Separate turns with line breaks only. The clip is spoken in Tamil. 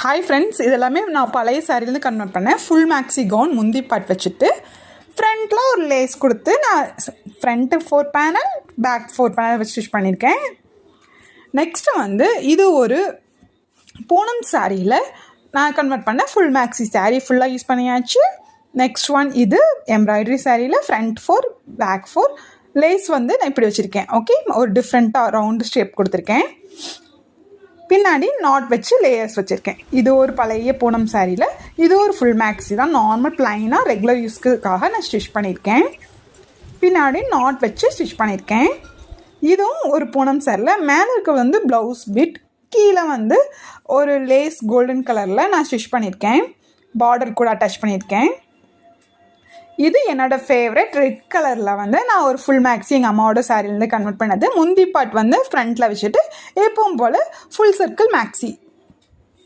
ஹாய் ஃப்ரெண்ட்ஸ், இதெல்லாமே நான் பழைய சாரிலேருந்து கன்வெர்ட் பண்ணேன். ஃபுல் மேக்ஸி கவுன் முந்தி பாட் வச்சுட்டு ஃப்ரண்ட்டில் ஒரு லேஸ் கொடுத்து நான் ஃப்ரண்ட்டு 4 பேனல் பேக் 4 பேனல் வச்சு ஸ்டிச் பண்ணியிருக்கேன். நெக்ஸ்ட்டு இது ஒரு பூனம் சாரியில் நான் கன்வெர்ட் பண்ணேன். ஃபுல் மேக்ஸி சாரீ ஃபுல்லாக யூஸ் பண்ணியாச்சு. நெக்ஸ்ட் ஒன் இது எம்ப்ராய்டரி சாரியில் ஃப்ரண்ட் 4 பேக் 4 லேஸ் நான் இப்படி வச்சுருக்கேன். ஓகே, ஒரு டிஃப்ரெண்ட்டாக ரவுண்டு ஷேப் கொடுத்துருக்கேன். பின்னாடி நாட் வச்சு லேயர்ஸ் வச்சுருக்கேன். இது ஒரு பழைய பூனம் சாரியில் இது ஒரு ஃபுல் மேக்ஸி தான். நார்மல் ப்ளைனாக ரெகுலர் யூஸ்க்குக்காக நான் ஸ்டிச் பண்ணியிருக்கேன். பின்னாடி நாட் வச்சு ஸ்டிச் பண்ணியிருக்கேன். இதுவும் ஒரு பூனம் சாரியில் மேலே இருக்க ப்ளவுஸ் பிட், கீழே ஒரு லேஸ் கோல்டன் கலரில் நான் ஸ்டிச் பண்ணியிருக்கேன். பார்டர் கூட அட்டாச் பண்ணியிருக்கேன். இது என்னோடய ஃபேவரட் ரெட் கலரில் நான் ஒரு ஃபுல் மேக்ஸி எங்கள் அம்மாவோட சாரிலேருந்து கன்வெர்ட் பண்ணது. முந்தி பாட் ஃப்ரண்ட்டில் வச்சுட்டு எப்பவும் போல் ஃபுல் சர்க்கிள் மேக்ஸி